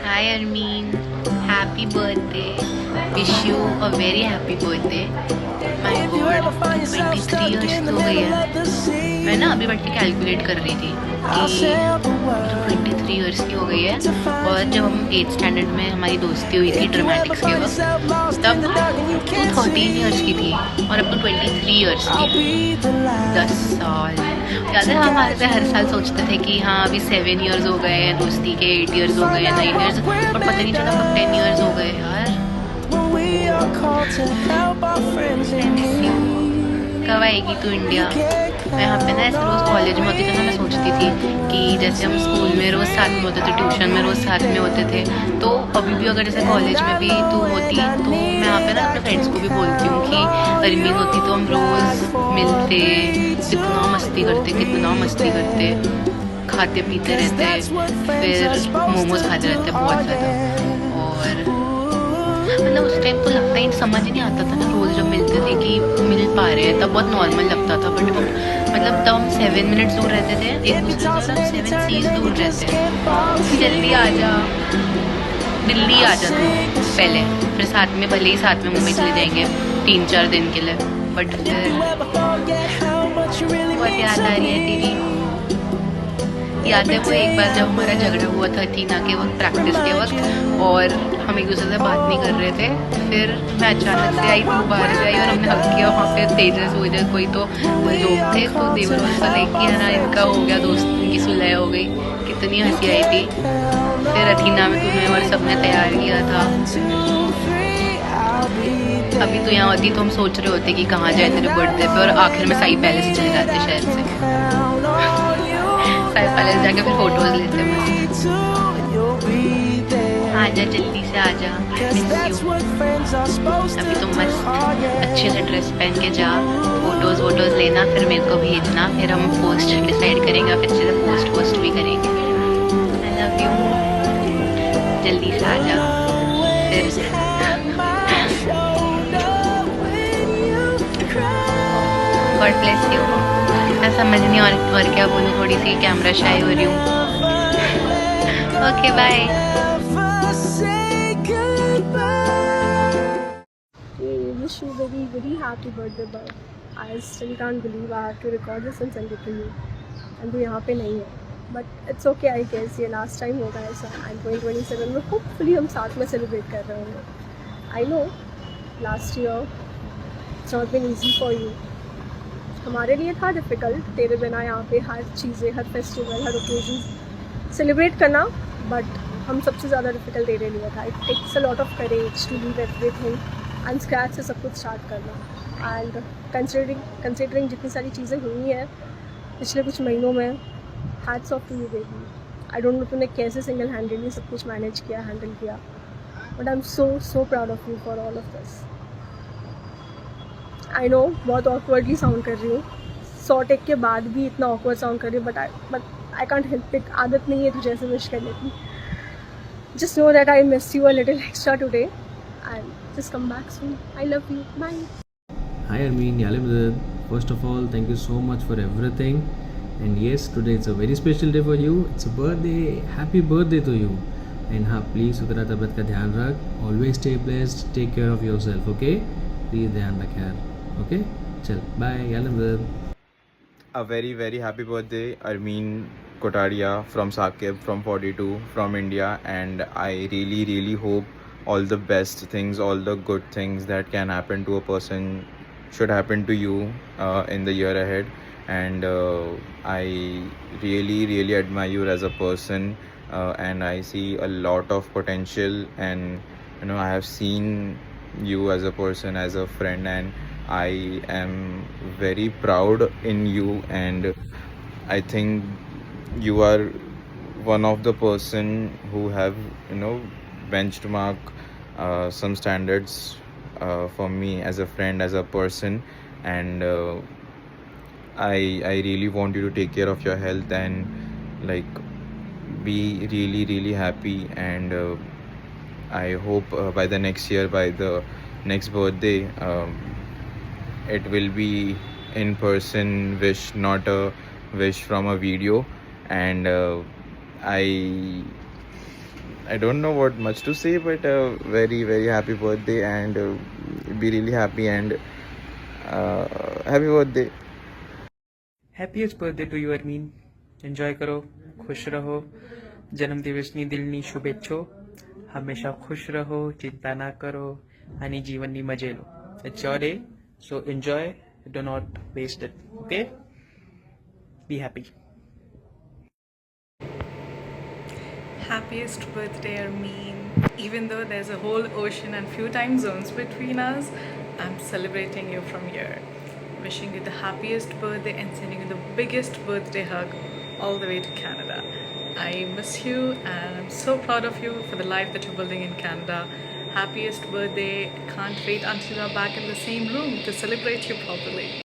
Hi Armin, happy birthday. Wish you a very happy birthday. My God, 23 years तो हो गई है. मैं ना अभी बैठ के कैलकुलेट कर रही थी कि 23 इयर्स की हो गई है. और जब हम 8th स्टैंडर्ड में हमारी दोस्ती हुई थी ड्रामेटिक्स के वक्त, तब तू 13 इयर्स की थी और अब तू 23 इयर्स की. 10 साल. याद है हमारे से हर साल सोचते थे कि हाँ अभी 7 इयर्स हो गए हैं दोस्ती के, 8 इयर्स हो गए हैं, 9 इयर्स, और पता नहीं चला कब 10 इयर्स हो गए यार. कब आएगी तू इंडिया? मैं यहाँ पे ना ऐसे रोज़ कॉलेज में होती थी ना, मैं सोचती थी कि जैसे हम स्कूल में रोज़ साथ में होते थे, ट्यूशन में रोज़ साथ में होते थे, तो अभी भी अगर जैसे कॉलेज में भी तू होती तो मैं यहाँ पे ना अपने फ्रेंड्स को भी बोलती हूँ कि अरमीन होती तो हम रोज़ मिलते, कितना मस्ती करते, खाते पीते रहते, फिर मोमोज खाते रहते बहुत ज़्यादा. और मतलब उस टाइम तो लगता ही समझ ही नहीं आता था ना, रोज़ जब मिलते थे कि मिल पा रहे हैं तब बहुत नॉर्मल लगता था. बट मतलब तब हम 7 मिनट्स दूर रहते थे एक दूसरे से, और अब 7 सीज दूर रहते हैं. जल्दी आ जा, दिल्ली आ जा तू पहले, फिर साथ में भले ही साथ में मुंबई चले जाएंगे 3-4 दिन के लिए. बट फिर बहुत याद आ रही है तेरी. याद है वो एक बार जब हमारा झगड़ा हुआ था अथीना के वक्त, प्रैक्टिस के वक्त, और हम एक दूसरे से बात नहीं कर रहे थे. फिर मैं अचानक से आई, तू बाहर से आई और हमने हक किया. वहाँ पे तेजस वजह कोई तो लोग थे, तो देवर वाला लाइक किया ना, इनका हो गया दोस्त, इनकी सुलह हो गई. कितनी हंसी आई थी. फिर अथीना में तुम्हें और सबने तैयार किया था. अभी तो यहाँ होती तो हम सोच रहे होते कि कहाँ जाए तेरे बर्थडे पे, और आखिर में साई पैलेस ही चले जाते शहर से. साई पैलेस जाके फिर फोटोज लेते हैं. आजा जल्दी से आजा, अभी तो मस्त अच्छे से ड्रेस पहन के जा, फोटोज लेना, फिर मेरे को भेजना, फिर हम पोस्ट डिसाइड करेंगे, फिर अच्छे से पोस्ट भी करेंगे. आई लव यू, जल्दी से आजा. फिर गॉड ब्लेस यू. मैं समझ नहीं और क्या बोलूँ, थोड़ी सी कैमरा शाई हो रही हूँ. Okay bye. Wish you very very happy birthday, but I still can't believe I have to record this and send it to you. And तू यहाँ पे नहीं है, but it's okay I guess. ये last time होगा ऐसा. I'm going 27 में, hopefully हम साथ में celebrate कर रहे होंगे. I know last year it's not been easy for you. हमारे लिए था डिफ़िकल्ट तेरे बिना यहाँ पे हर चीज़ें, हर फेस्टिवल, हर ओकेजन सेलिब्रेट करना. बट हम सबसे ज़्यादा डिफ़िकल्ट तेरे लिए था. It takes a lot of courage to leave everything and scratch से सब कुछ स्टार्ट करना. एंड कंसिडरिंग जितनी सारी चीज़ें हुई हैं पिछले कुछ महीनों में, hats off to you baby. I don't know तूने कैसे सिंगल हैंडेडली सब कुछ मैनेज किया, हैंडल किया, but I am so proud of you for all of this. I know बहुत ऑकवर्डली साउंड कर रही हूँ, 100 टेक के बाद भी इतना ऑकवर्ड साउंड कर रही हूँ, but I can't help it. आदत नहीं है तुझे ऐसे विश करने की. Just know that I miss you a little extra today and just come back soon. I love you, bye. Hi Armin, Yalimdad. First of all, thank you so much for everything. And yes, today it's a very special day for you. It's a birthday. Happy birthday to you. And हाँ, please उतरा तबीयत का ध्यान रख. Always stay blessed. Take care of yourself, okay? Please ध्यान रख यार. Okay? चल, bye. Yalimdad. A very very happy birthday, Armin Kotaria from Sakib, from 42, from India. And I really hope all the best things, all the good things that can happen to a person should happen to you in the year ahead. And I really admire you as a person, and I see a lot of potential. And I have seen you as a person, as a friend, and I am very proud in you. And I think you are one of the person who have benchmark some standards for me as a friend, as a person. And I really want you to take care of your health and like be really happy. And I hope by the next year, by the next birthday, it will be in person wish, not a wish from a video. And I don't know what much to say, but very very happy birthday, and be really happy, and happy birthday. Happiest birthday to you Armeen. Enjoy કરો, ખુશ રહો. જન્મદિવસની દિલની શુભેચ્છો. હંમેશા ખુશ રહો, ચિંતા ના કરો અને જીવનની મજે લો. It's your day, so enjoy, do not waste it. Okay, be happy. Happiest birthday, Armeen. Even though there's a whole ocean and few time zones between us, I'm celebrating you from here. Wishing you the happiest birthday and sending you the biggest birthday hug all the way to Canada. I miss you and I'm so proud of you for the life that you're building in Canada. Happiest birthday. Can't wait until you're back in the same room to celebrate you properly.